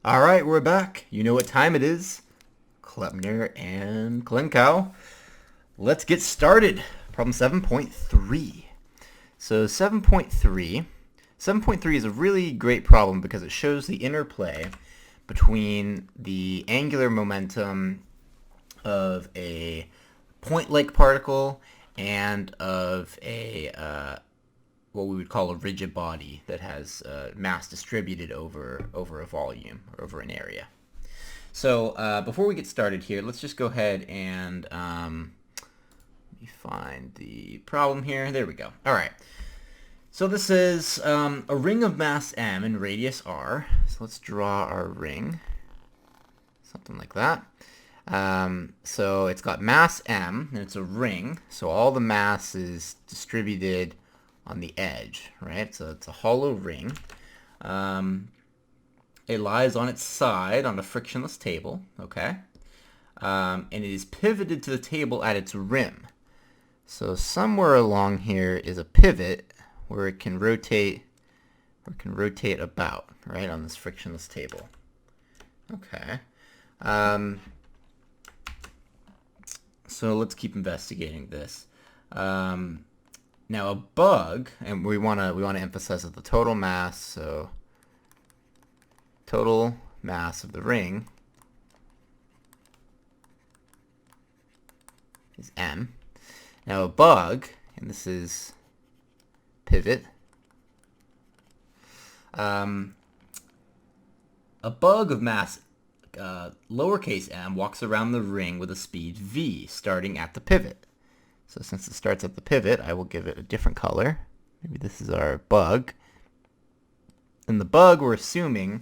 All right, we're back. You know what time it is. Klepner and Klenkow. Let's get started. Problem 7.3. So 7.3 is a really great problem because it shows the interplay between the angular momentum of a point-like particle and of a what we would call a rigid body that has mass distributed over a volume or over an area. So before we get started here, let's just go ahead and let me find the problem here. There we go. All right. So this is a ring of mass m and radius r. So let's draw our ring, something like that. So it's got mass m, and it's a ring, so all the mass is distributed on the edge, right? So it's a hollow ring. It lies on its side on a frictionless table, okay? And it is pivoted to the table at its rim. So somewhere along here is a pivot where it can rotate about, right, on this frictionless table. Okay. So let's keep investigating this. Now a bug, and we want to emphasize that the total mass, so total mass of the ring is m. Now a bug, and this is pivot. A bug of mass lowercase m walks around the ring with a speed v, starting at the pivot. So since it starts at the pivot, I will give it a different color. Maybe this is our bug. And the bug, we're assuming,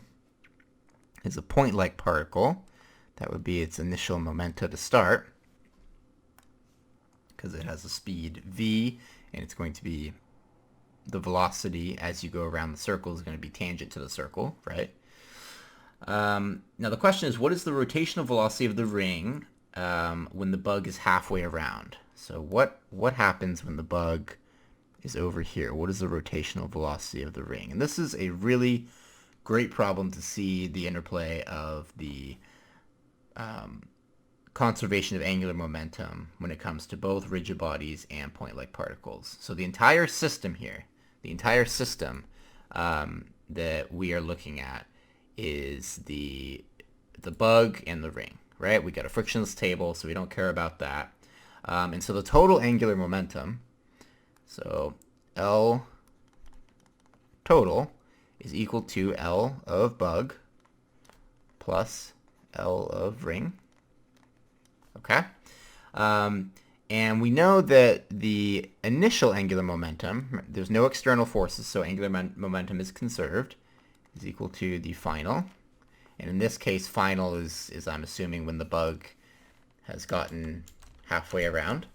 is a point-like particle. That would be its initial momenta to start, because it has a speed v, and it's going to be the velocity as you go around the circle is going to be tangent to the circle, right? Now the question is, what is the rotational velocity of the ring when the bug is halfway around? So what happens when the bug is over here? What is the rotational velocity of the ring? And this is a really great problem to see the interplay of the conservation of angular momentum when it comes to both rigid bodies and point-like particles. So the entire system here, that we are looking at is the bug and the ring, right? We got a frictionless table, so we don't care about that. And so the total angular momentum, so L total is equal to L of bug plus L of ring. Okay? And we know that the initial angular momentum, there's no external forces, so angular momentum is conserved, is equal to the final. And in this case, final is I'm assuming when the bug has gotten halfway around.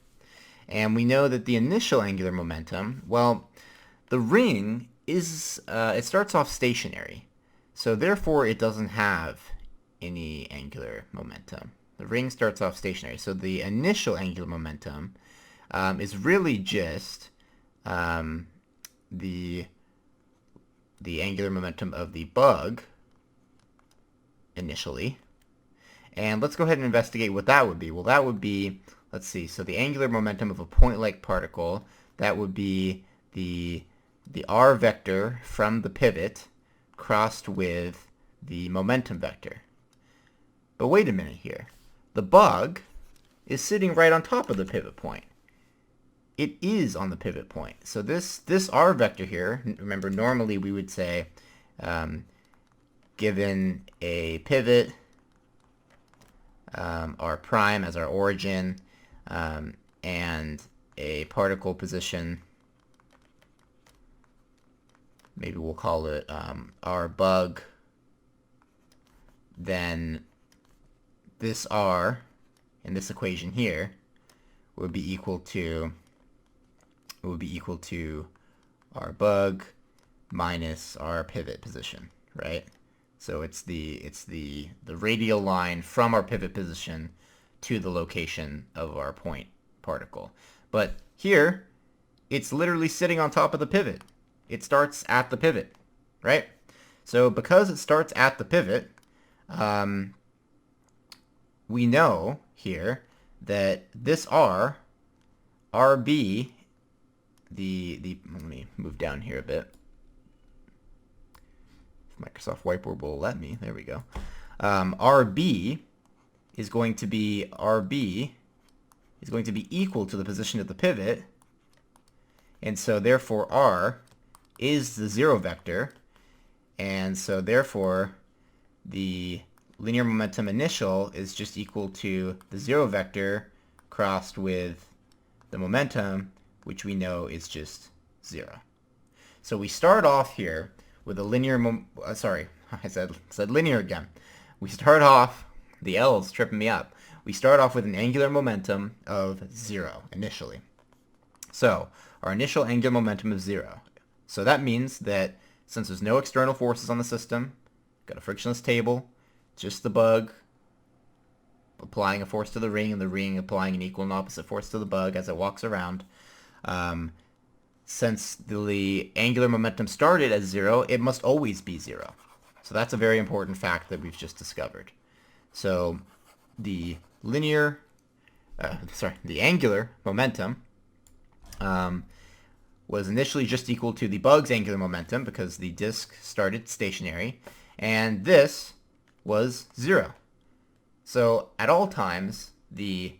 And we know that the initial angular momentum, well, the ring is, it starts off stationary. So therefore, it doesn't have any angular momentum. The ring starts off stationary. So the initial angular momentum is really just the angular momentum of the bug initially. And let's go ahead and investigate what that would be. Well, that would be, let's see, so the angular momentum of a point-like particle, that would be the r vector from the pivot crossed with the momentum vector. But wait a minute here. The bug is sitting right on top of the pivot point. It is on the pivot point. So this r vector here, remember normally we would say given a pivot, r prime as our origin, and a particle position, maybe we'll call it r bug, then this r in this equation here would be equal to r bug minus our pivot position, right? So it's the radial line from our pivot position to the location of our point particle. But here, it's literally sitting on top of the pivot. It starts at the pivot, right? So because it starts at the pivot, we know here that this RB, let me move down here a bit. If Microsoft Whiteboard will let me, there we go. RB is going to be equal to the position of the pivot, and so therefore R is the 0 vector, and so therefore the linear momentum initial is just equal to the 0 vector crossed with the momentum, which we know is just 0. So we start off here with a linear I said linear again. We start off, the L's tripping me up. We start off with an angular momentum of 0 initially. So our initial angular momentum is 0. So that means that since there's no external forces on the system, got a frictionless table, just the bug applying a force to the ring and the ring applying an equal and opposite force to the bug as it walks around. Since the angular momentum started as 0, it must always be 0. So that's a very important fact that we've just discovered. So the angular momentum was initially just equal to the bug's angular momentum because the disk started stationary, and this was 0. So at all times, the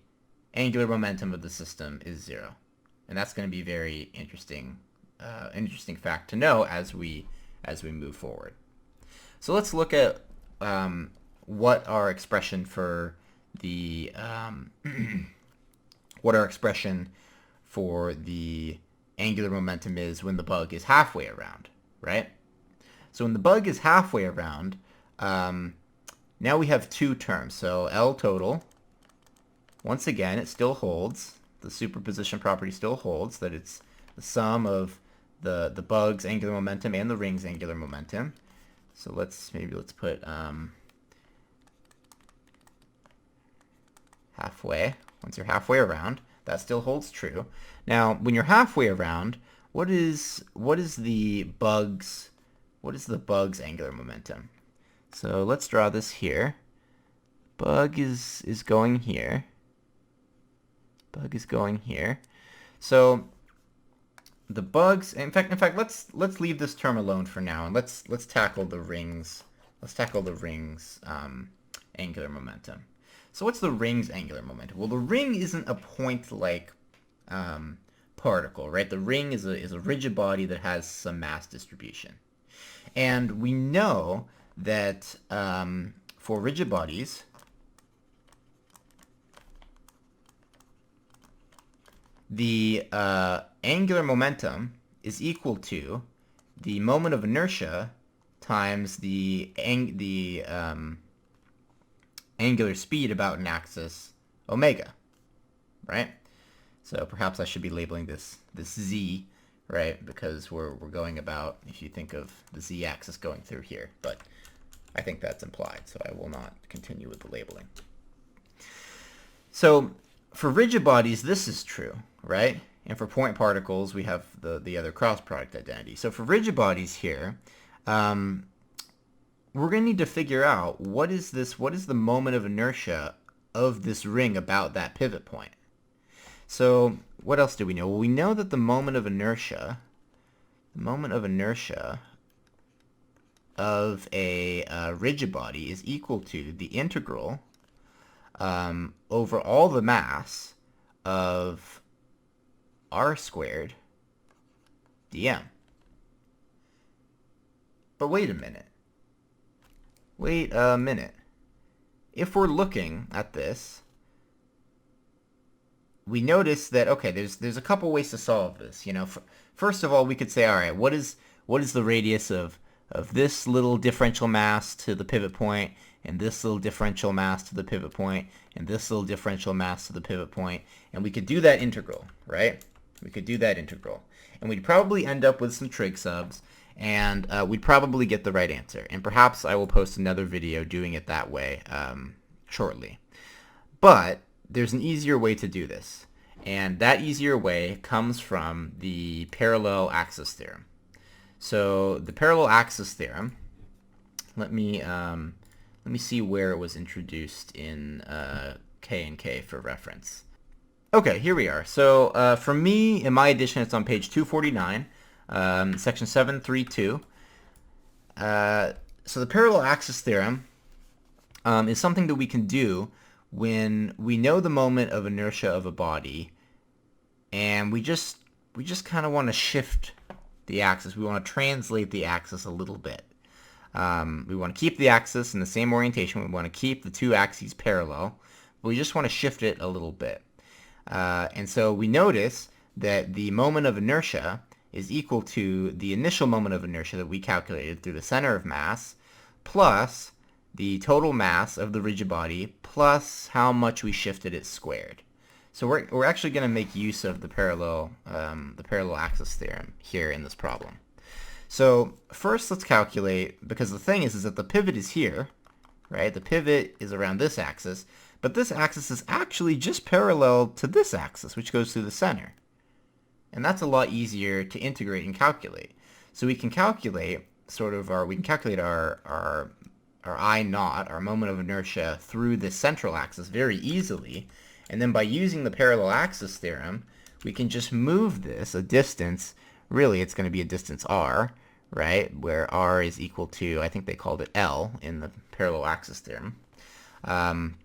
angular momentum of the system is 0. And that's going to be very interesting fact to know as we move forward. So let's look at what our expression for the angular momentum is when the bug is halfway around, right? So when the bug is halfway around, now we have two terms. So L total, once again, it still holds. The superposition property still holds, that it's the sum of the bug's angular momentum and the ring's angular momentum. So let's put halfway. Once you're halfway around, that still holds true. Now, when you're halfway around, what is the bug's angular momentum? So let's draw this here. Bug is going here. Bug is going here. So the bugs, in fact, let's leave this term alone for now, and let's tackle the rings. Let's tackle the ring's angular momentum. So what's the ring's angular momentum? Well, the ring isn't a point-like particle, right? The ring is a rigid body that has some mass distribution, and we know that for rigid bodies, the angular momentum is equal to the moment of inertia times the angular speed about an axis omega, right? So perhaps I should be labeling this z, right? Because we're going about, if you think of the z-axis going through here, but I think that's implied, so I will not continue with the labeling. So for rigid bodies, this is true, right? And for point particles, we have the other cross product identity. So for rigid bodies here, we're going to need to figure out what is the moment of inertia of this ring about that pivot point. So what else do we know? Well, we know that the moment of inertia of a rigid body is equal to the integral over all the mass of r squared dm. But wait a minute. Wait a minute. If we're looking at this, we notice that, okay, there's a couple ways to solve this. You know, first of all, we could say, all right, what is the radius of this little differential mass to the pivot point, and this little differential mass to the pivot point, and this little differential mass to the pivot point, and we could do that integral, right? We could do that integral, and we'd probably end up with some trig subs, and we'd probably get the right answer. And perhaps I will post another video doing it that way shortly. But there's an easier way to do this, and that easier way comes from the parallel axis theorem. So the parallel axis theorem, let me Let me see where it was introduced in K and K for reference. Okay, here we are. So for me, in my edition, it's on page 249, section 732. So the parallel axis theorem is something that we can do when we know the moment of inertia of a body, and we just kind of want to shift the axis. We want to translate the axis a little bit. We want to keep the axis in the same orientation. We want to keep the two axes parallel, but we just want to shift it a little bit. And so we notice that the moment of inertia is equal to the initial moment of inertia that we calculated through the center of mass, plus the total mass of the rigid body, plus how much we shifted it squared. So we're actually going to make use of the parallel axis theorem here in this problem. So first let's calculate, because the thing is that the pivot is here, right? The pivot is around this axis, but this axis is actually just parallel to this axis, which goes through the center. And that's a lot easier to integrate and calculate. So we can calculate our I naught, our moment of inertia, through the central axis very easily. And then by using the parallel axis theorem, we can just move this a distance. Really, it's going to be a distance r, right? Where r is equal to, I think they called it L in the parallel axis theorem. And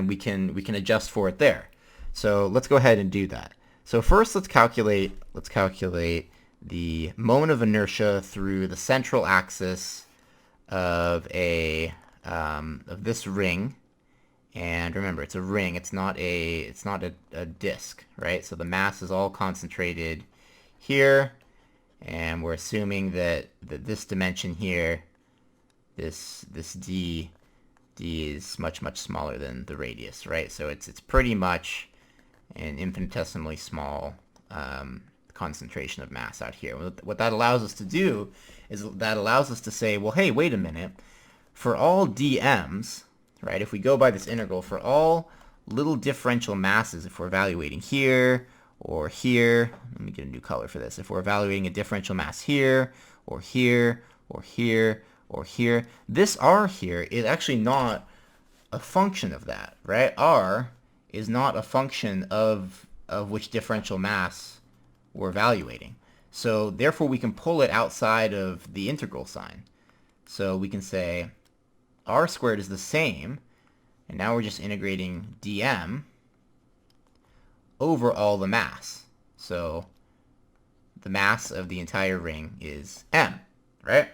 we can adjust for it there. So let's go ahead and do that. So first let's calculate the moment of inertia through the central axis of this ring. And remember, it's a ring. It's not a disk, right? So the mass is all concentrated here, and we're assuming that this dimension here, this d is much smaller than the radius, right? So it's pretty much an infinitesimally small concentration of mass out here. What that allows us to do is that allows us to say, well, hey, wait a minute. For all dm's, right, if we go by this integral, for all little differential masses, if we're evaluating here or here, let me get a new color for this. If we're evaluating a differential mass here or here or here or here, this r here is actually not a function of that, right? R is not a function of which differential mass we're evaluating. So therefore we can pull it outside of the integral sign. So we can say r squared is the same, and now we're just integrating dm over all the mass. So the mass of the entire ring is m, right?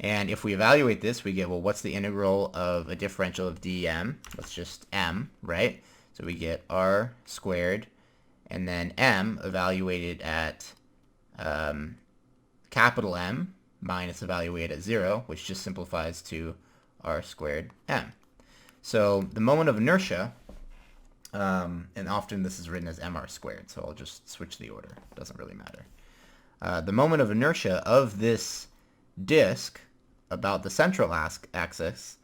And if we evaluate this, we get, well, what's the integral of a differential of dm? That's just m, right? So we get r squared, and then m evaluated at capital M minus evaluated at 0, which just simplifies to r squared m. So the moment of inertia, and often this is written as mr squared, so I'll just switch the order. It doesn't really matter. The moment of inertia of this disk about the central axis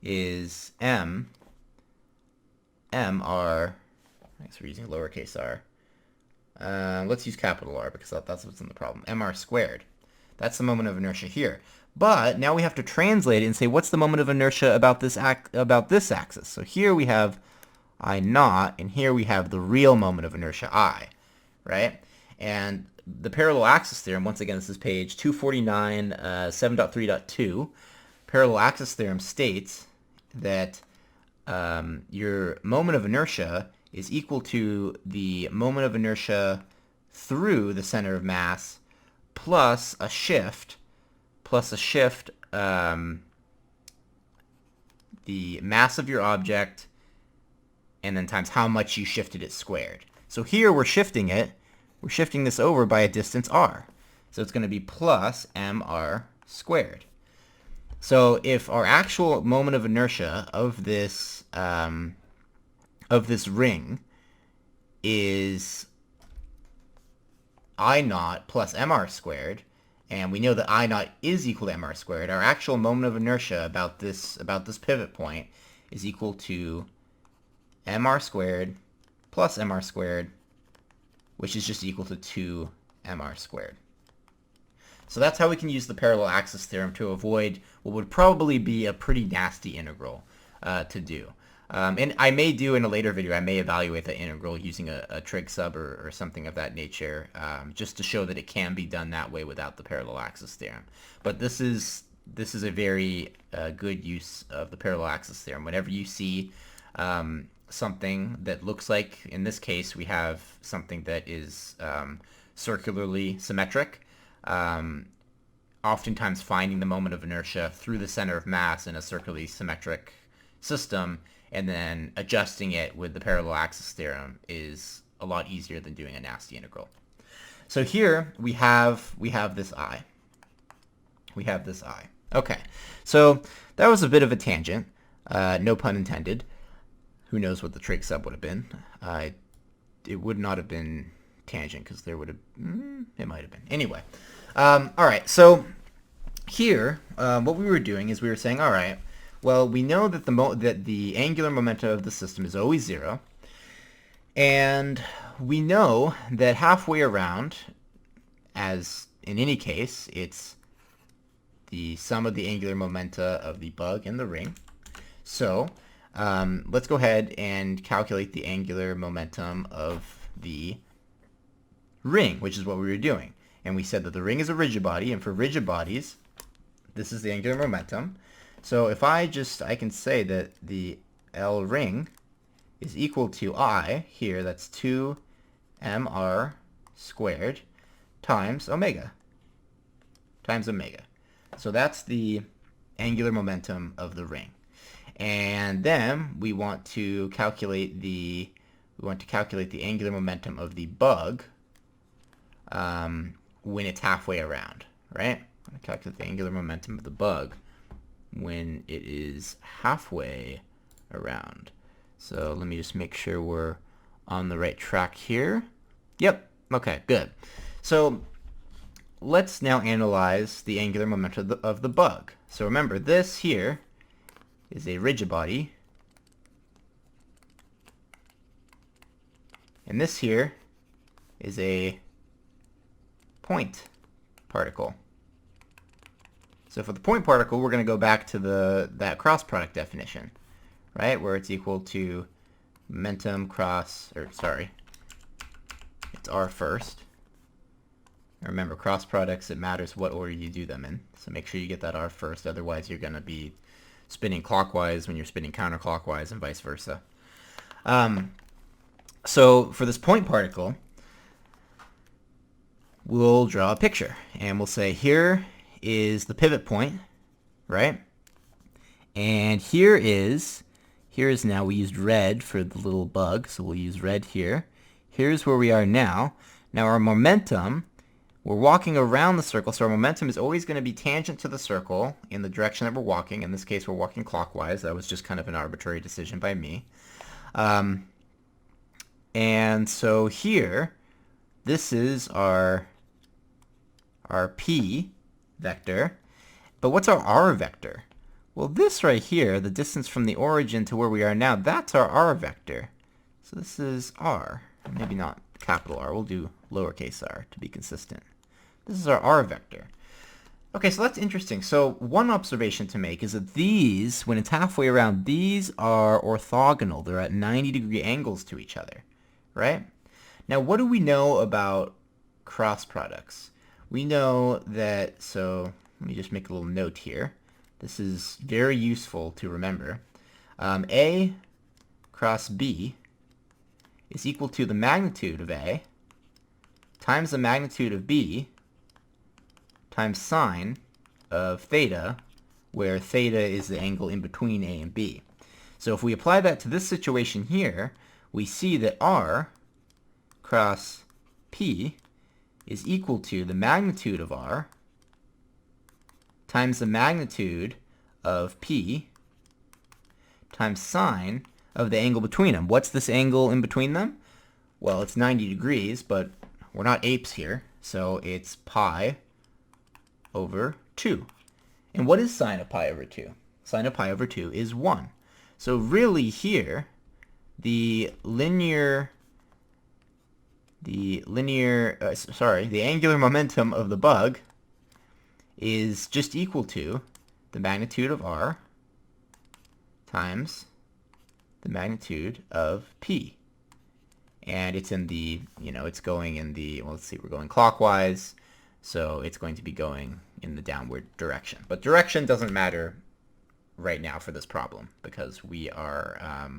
is mr, thanks for using lowercase r. Let's use capital R because that's what's in the problem. Mr squared. That's the moment of inertia here. But now we have to translate it and say, what's the moment of inertia about this axis? So here we have I naught, and here we have the real moment of inertia I, right? And the parallel axis theorem, once again, this is page 249, 7.3.2. Parallel axis theorem states that your moment of inertia is equal to the moment of inertia through the center of mass plus a shift, the mass of your object, and then times how much you shifted it squared. So here we're shifting this over by a distance r. So it's going to be plus mr squared. So if our actual moment of inertia of this ring is I naught plus mr squared, and we know that I naught is equal to mr squared, our actual moment of inertia about this pivot point is equal to mr squared plus mr squared, which is just equal to 2 mr squared. So that's how we can use the parallel axis theorem to avoid what would probably be a pretty nasty integral to do. And I may do in a later video, I may evaluate the integral using a trig sub or something of that nature, just to show that it can be done that way without the parallel axis theorem. But this is a very good use of the parallel axis theorem. Whenever you see something that looks like, in this case, we have something that is circularly symmetric, oftentimes finding the moment of inertia through the center of mass in a circularly symmetric system and then adjusting it with the parallel axis theorem is a lot easier than doing a nasty integral. So here we have this I. We have this I. Okay, so that was a bit of a tangent, no pun intended. Who knows what the trig sub would have been? It would not have been tangent because there would have, it might have been. Anyway, all right, so here what we were doing is we were saying, all right, well, we know that the angular momentum of the system is always 0, and we know that halfway around, as in any case, it's the sum of the angular momenta of the bug and the ring. So let's go ahead and calculate the angular momentum of the ring, which is what we were doing. And we said that the ring is a rigid body, and for rigid bodies, this is the angular momentum. So if I can say that the L ring is equal to I, here that's 2mr squared times omega. So that's the angular momentum of the ring. And then we want to calculate the angular momentum of the bug when it's halfway around, right? I'm going to calculate the angular momentum of the bug when it is halfway around. So let me just make sure we're on the right track here. Yep, okay, good. So let's now analyze the angular momentum of the bug. So remember, this here is a rigid body, and this here is a point particle. So for the point particle, we're going to go back to that cross product definition, right, where it's equal to momentum cross, it's R first. Remember, cross products, it matters what order you do them in, so make sure you get that R first, otherwise you're going to be spinning clockwise when you're spinning counterclockwise and vice versa. So for this point particle, we'll draw a picture, and we'll say here is the pivot point, right? And here is now, we used red for the little bug, so we'll use red here. Here's where we are now. Now our momentum, we're walking around the circle, so our momentum is always going to be tangent to the circle in the direction that we're walking. In this case, we're walking clockwise. That was just kind of an arbitrary decision by me. And so here, this is our P vector. But what's our R vector? Well, this right here, the distance from the origin to where we are now, that's our R vector. So this is R. Maybe not capital R. We'll do lowercase r to be consistent. This is our R vector. Okay, so that's interesting. So one observation to make is that these, when it's halfway around, these are orthogonal. They're at 90-degree angles to each other, right? Now, what do we know about cross products? We know that, so let me just make a little note here. This is very useful to remember. A cross B is equal to the magnitude of A times the magnitude of B times sine of theta, where theta is the angle in between A and B. So if we apply that to this situation here, we see that R cross P is equal to the magnitude of R times the magnitude of P times sine of the angle between them. What's this angle in between them? Well, it's 90 degrees, but we're not apes here, so it's pi over 2. And what is sine of pi over 2? Sine of pi over 2 is 1. So really here, the angular momentum of the bug is just equal to the magnitude of r times the magnitude of p. And it's in the, it's going in the, well, let's see, we're going clockwise, so it's going to be going in the downward direction. But direction doesn't matter right now for this problem, because we are,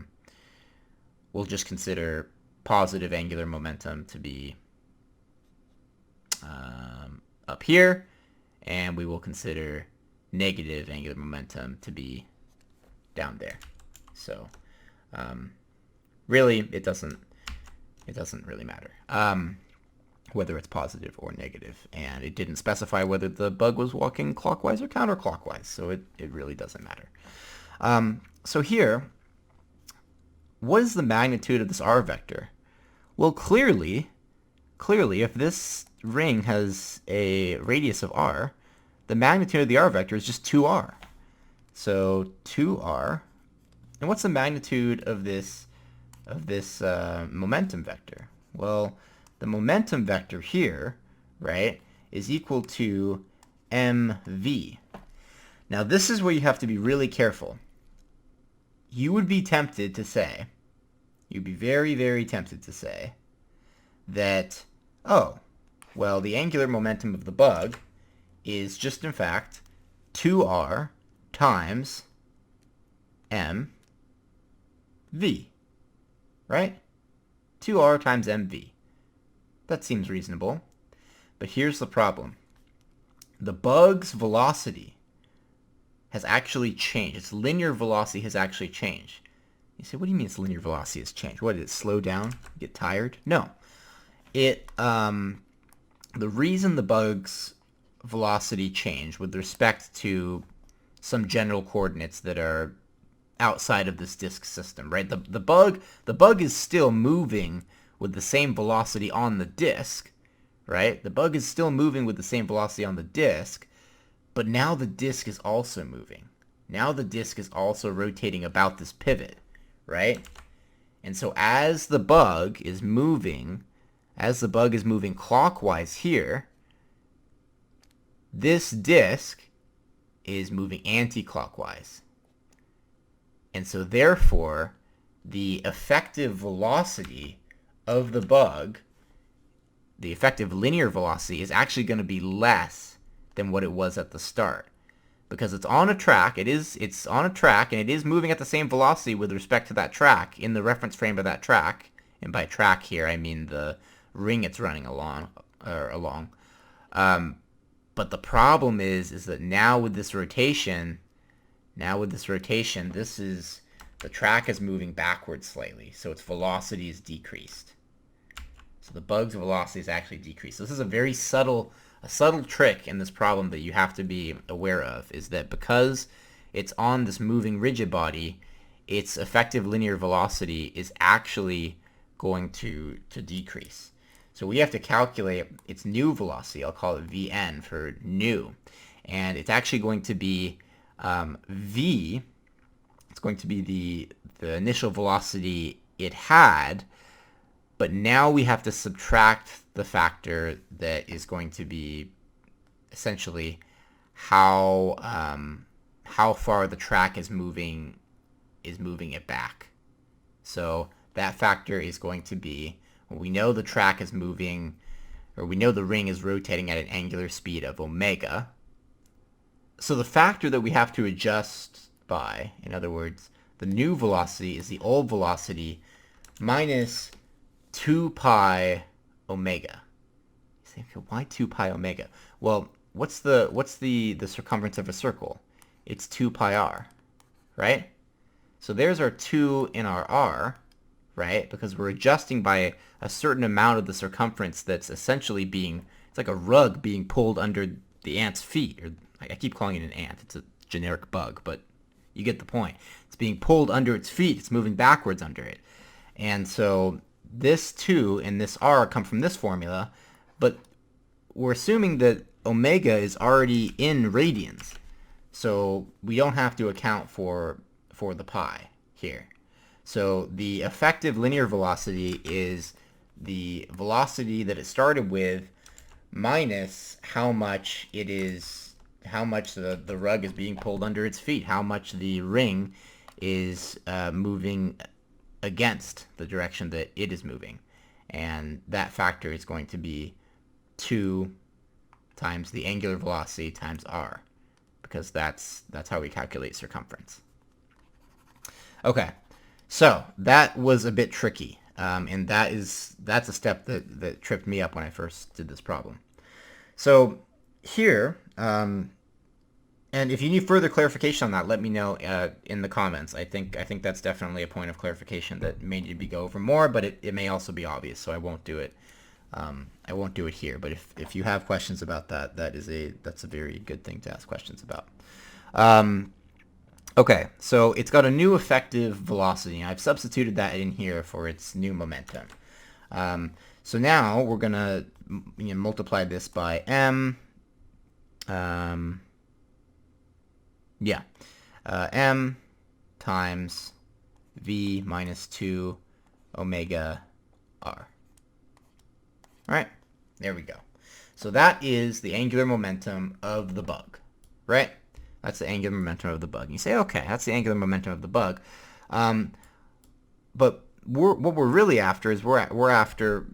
we'll just consider positive angular momentum to be up here, and we will consider negative angular momentum to be down there. So really, it doesn't really matter whether it's positive or negative, and it didn't specify whether the bug was walking clockwise or counterclockwise, so it really doesn't matter. So here, what is the magnitude of this r vector? Well, clearly, if this ring has a radius of r, the magnitude of the r vector is just 2r. So 2r, and what's the magnitude of this momentum vector? Well, the momentum vector here, right, is equal to mv. Now this is where you have to be really careful. You would be tempted to say, you'd be very, very tempted to say that, oh, well, the angular momentum of the bug is just, in fact, 2r times mv, right? 2r times mv. That seems reasonable. But here's the problem. The bug's velocity has actually changed. Its linear velocity has actually changed. You say, what do you mean its linear velocity has changed? What, did it slow down? Get tired? No. The reason the bug's velocity changed with respect to some general coordinates that are outside of this disk system, right? The bug is still moving with the same velocity on the disk, right? The bug is still moving with the same velocity on the disk, but now the disk is also moving. Now the disk is also rotating about this pivot, right? And so as the bug is moving clockwise here, this disk is moving anti-clockwise. And so therefore, the effective velocity of the bug, the effective linear velocity, is actually going to be less than what it was at the start. Because it's on a track, it's on a track, and it is moving at the same velocity with respect to that track in the reference frame of that track. And by track here, I mean the ring it's running along. But the problem is that now with this rotation, the track is moving backwards slightly, so its velocity is decreased. So the bug's velocity is actually decreased. So this is a very subtle trick in this problem that you have to be aware of, is that because it's on this moving rigid body, its effective linear velocity is actually going to decrease. So we have to calculate its new velocity. I'll call it Vn for new. And it's actually going to be v. It's going to be the initial velocity it had, but now we have to subtract the factor that is going to be essentially how far the track is moving it back. So that factor is going to be, well, we know the track is moving, or we know the ring is rotating at an angular speed of omega. So the factor that we have to adjust by, in other words, the new velocity is the old velocity minus 2 pi omega. You say, okay, why 2 pi omega? Well, what's the circumference of a circle? It's 2 pi r, right? So there's our 2 in our r, right? Because we're adjusting by a certain amount of the circumference that's essentially it's like a rug being pulled under the ant's feet. Or I keep calling it an ant. It's a generic bug, but you get the point. It's being pulled under its feet. It's moving backwards under it. And so this 2 and this r come from this formula, but we're assuming that omega is already in radians. So we don't have to account for the pi here. So the effective linear velocity is the velocity that it started with minus how much it is much the rug is being pulled under its feet, how much the ring is moving against the direction that it is moving. And that factor is going to be 2 times the angular velocity times r, because that's how we calculate circumference. Okay, so that was a bit tricky, and that's a step that tripped me up when I first did this problem. So here, and if you need further clarification on that, let me know in the comments. I think that's definitely a point of clarification that may need to go over more, but it may also be obvious, so I won't do it. I won't do it here. But if you have questions about that, that's a very good thing to ask questions about. Okay, so it's got a new effective velocity. I've substituted that in here for its new momentum. So now we're gonna multiply this by m. M times v minus 2 omega r. All right, there we go. So that is the angular momentum of the bug, right? That's the angular momentum of the bug. And you say, okay, that's the angular momentum of the bug. But what we're really after is we're after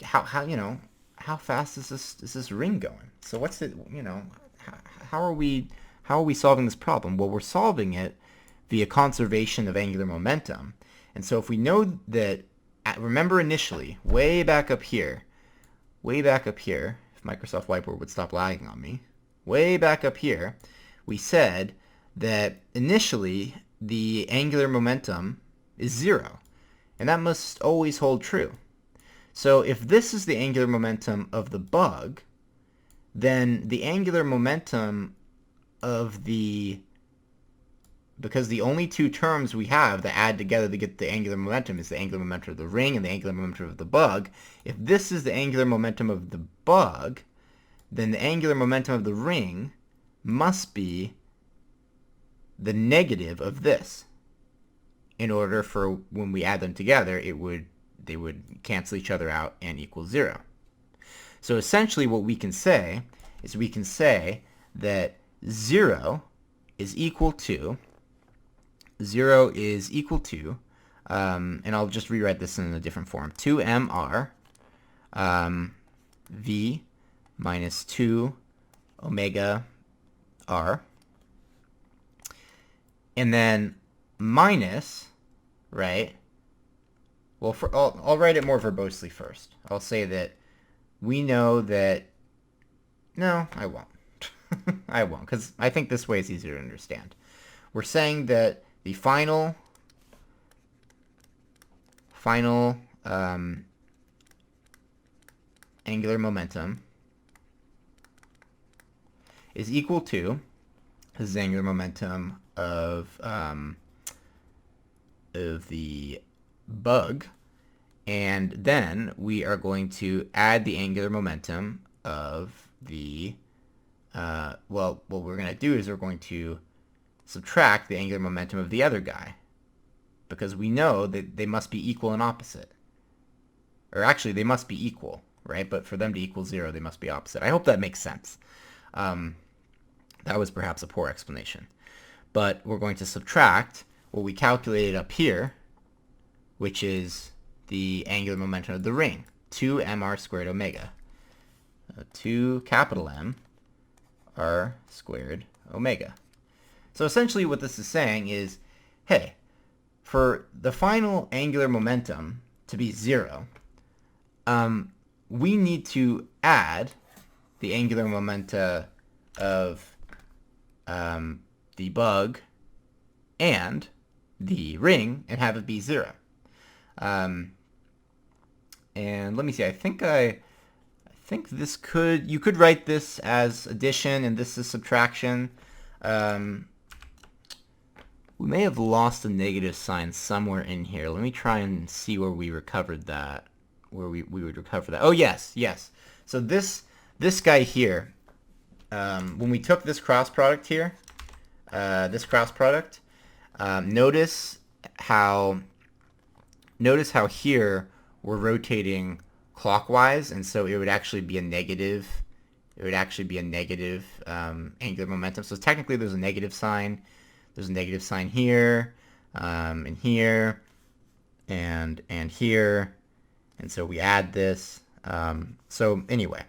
how fast is this ring going? So what's it, how are we solving this problem? Well, we're solving it via conservation of angular momentum. And so if we know that, remember initially, way back up here, if Microsoft Whiteboard would stop lagging on me, way back up here, we said that initially the angular momentum is 0, and that must always hold true. So if this is the angular momentum of the bug, then the angular momentum of because the only two terms we have that add together to get the angular momentum is the angular momentum of the ring and the angular momentum of the bug. If this is the angular momentum of the bug, then the angular momentum of the ring must be the negative of this, in order for when we add them together, they would cancel each other out and equal 0. So essentially what we can say is that 0 is equal to, and I'll just rewrite this in a different form, 2mr v minus 2 omega r, and then minus, right? Well, I'll write it more verbosely first. I'll say that we know that, no, I won't. I won't, because I think this way is easier to understand. We're saying that the final angular momentum is equal to, this is angular momentum of the bug, and then we are going to add the angular momentum of the well, what we're going to do is we're going to subtract the angular momentum of the other guy, because we know that they must be equal and opposite. Or actually, they must be equal, right? But for them to equal 0, they must be opposite. I hope that makes sense. That was perhaps a poor explanation. But we're going to subtract what we calculated up here, which is the angular momentum of the ring, 2mr squared omega. 2 capital M r squared omega. So essentially what this is saying is, hey, for the final angular momentum to be 0, we need to add the angular momenta of the bug and the ring and have it be 0. And let me see, I think this you could write this as addition and this is subtraction. We may have lost a negative sign somewhere in here. Let me try and see where we recovered that. Where we would recover that. Oh, yes. So this guy here, when we took this cross product here, notice how here we're rotating clockwise, and so it would actually be a negative it would actually be a negative angular momentum. So technically there's a negative sign. There's a negative sign here, and here, and here. And so we add this. So anyway,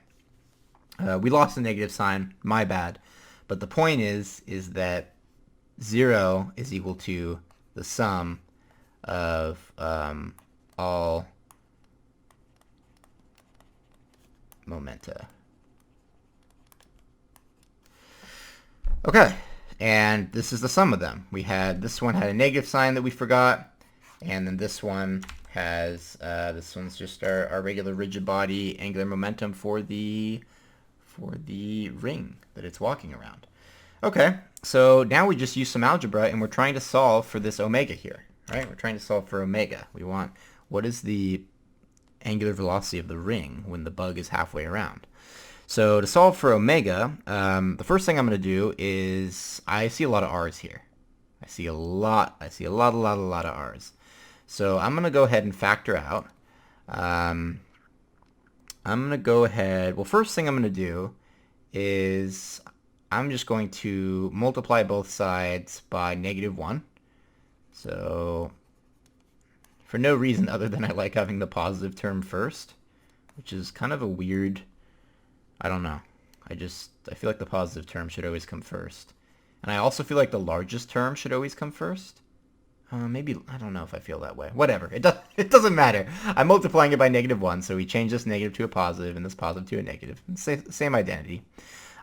we lost the negative sign. My bad. But the point is that 0 is equal to the sum of all momenta. Okay, and this is the sum of them. This one had a negative sign that we forgot, and then this one has, this one's just our regular rigid body angular momentum for the ring that it's walking around. Okay, so now we just use some algebra and we're trying to solve for this omega here, right? We're trying to solve for omega. We want, what is the angular velocity of the ring when the bug is halfway around? So to solve for omega, the first thing I'm going to do is, I see a lot of r's here. I see a lot of r's. So I'm going to go ahead and factor out. I'm going to go ahead, well, first thing I'm going to do is I'm just going to multiply both sides by -1. So for no reason other than I like having the positive term first, which is kind of a weird, I don't know. I feel like the positive term should always come first. And I also feel like the largest term should always come first. Maybe, I don't know if I feel that way. Whatever, it doesn't matter. I'm multiplying it by -1, so we change this negative to a positive and this positive to a negative. Same identity.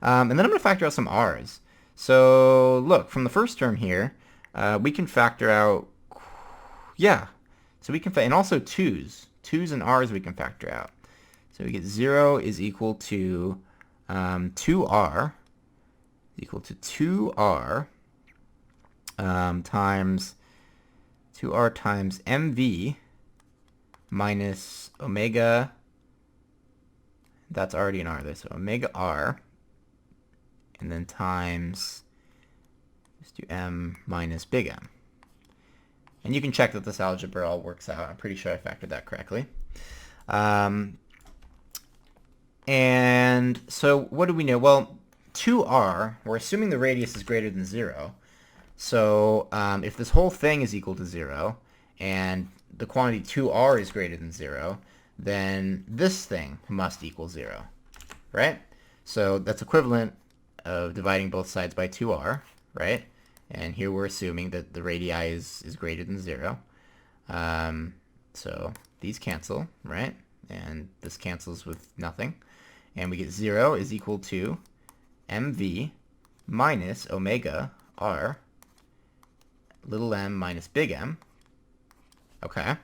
And then I'm going to factor out some r's. So look, from the first term here, we can factor out, yeah. So we can, and also 2's and r's we can factor out. So we get 0 is equal to 2r, equal to 2r times 2r times mv minus omega, that's already an r there, so omega r, and then times, let's do m minus big M. And you can check that this algebra all works out. I'm pretty sure I factored that correctly. And so what do we know? Well, 2r, we're assuming the radius is greater than 0. So if this whole thing is equal to 0 and the quantity 2r is greater than 0, then this thing must equal 0, right? So that's equivalent of dividing both sides by 2r, right? And here we're assuming that the radii is greater than 0. So these cancel, right? And this cancels with nothing. And we get 0 is equal to mv minus omega r little m minus big M. Okay.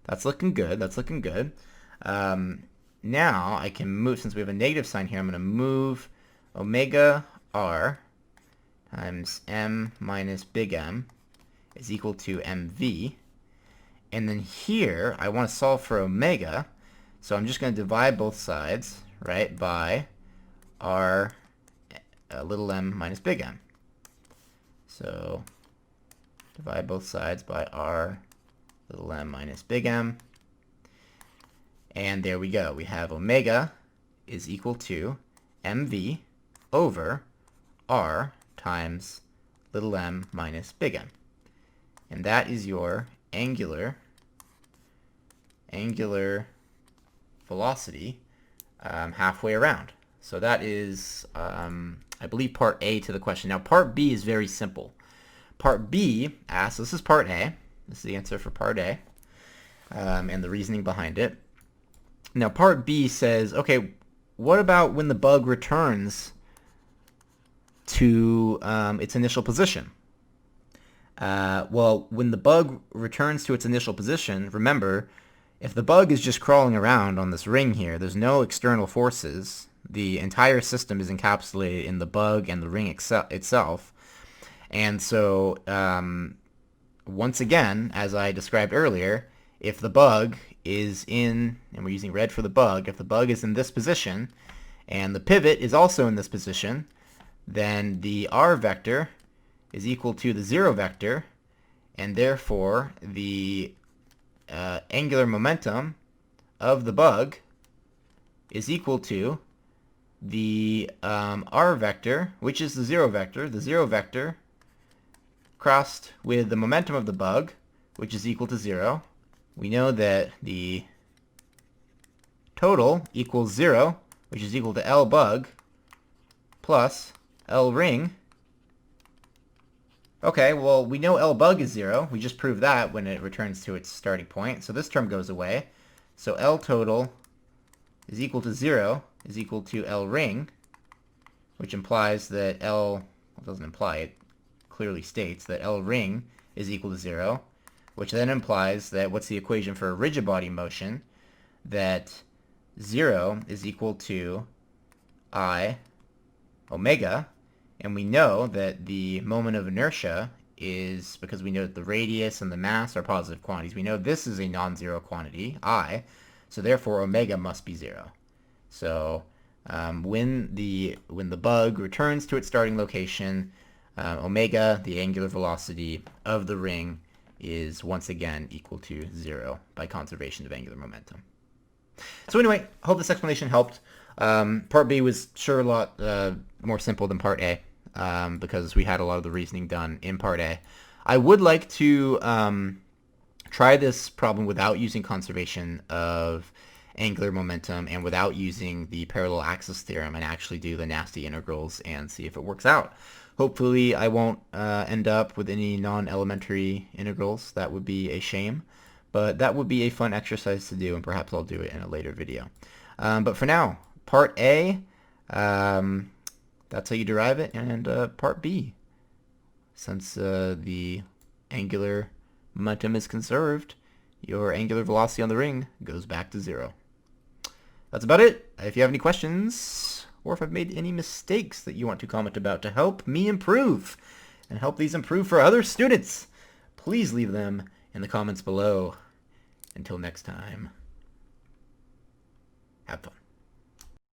That's looking good. That's looking good. Now I can move, since we have a negative sign here, I'm going to move omega r times m minus big M is equal to mv. And then here, I want to solve for omega, so I'm just going to divide both sides, right, by r little m minus big M. So divide both sides by r little m minus big M. And there we go. We have omega is equal to mv over r times little m minus big M. And that is your angular velocity halfway around. So that is, I believe, part A to the question. Now, part B is very simple. Part B asks, this is part A. This is the answer for part A, and the reasoning behind it. Now, part B says, okay, what about when the bug returns to its initial position? Well, when the bug returns to its initial position, remember, if the bug is just crawling around on this ring here, there's no external forces. The entire system is encapsulated in the bug and the ring itself. And so, once again, as I described earlier, if the bug is in, and we're using red for the bug, if the bug is in this position, and the pivot is also in this position, then the r vector is equal to the 0 vector, and therefore the angular momentum of the bug is equal to the r vector, which is the 0 vector crossed with the momentum of the bug, which is equal to 0, we know that the total equals 0, which is equal to L bug plus L ring. Okay, well, we know L bug is 0. We just proved that when it returns to its starting point. So this term goes away. So L total is equal to 0 is equal to L ring, which implies that L, well, it doesn't imply, it clearly states that L ring is equal to 0, which then implies that what's the equation for a rigid body motion? That 0 is equal to I omega, and we know that the moment of inertia is, because we know that the radius and the mass are positive quantities, we know this is a non-zero quantity, I, so therefore omega must be 0. So when the bug returns to its starting location, omega, the angular velocity of the ring, is once again equal to 0 by conservation of angular momentum. So anyway, I hope this explanation helped. Part B was sure a lot more simple than Part A, because we had a lot of the reasoning done in Part A. I would like to try this problem without using conservation of angular momentum and without using the parallel axis theorem, and actually do the nasty integrals and see if it works out. Hopefully I won't end up with any non-elementary integrals. That would be a shame, but that would be a fun exercise to do, and perhaps I'll do it in a later video. But for now, Part A, that's how you derive it, and Part B, since the angular momentum is conserved, your angular velocity on the ring goes back to 0. That's about it. If you have any questions, or if I've made any mistakes that you want to comment about to help me improve, and help these improve for other students, please leave them in the comments below. Until next time.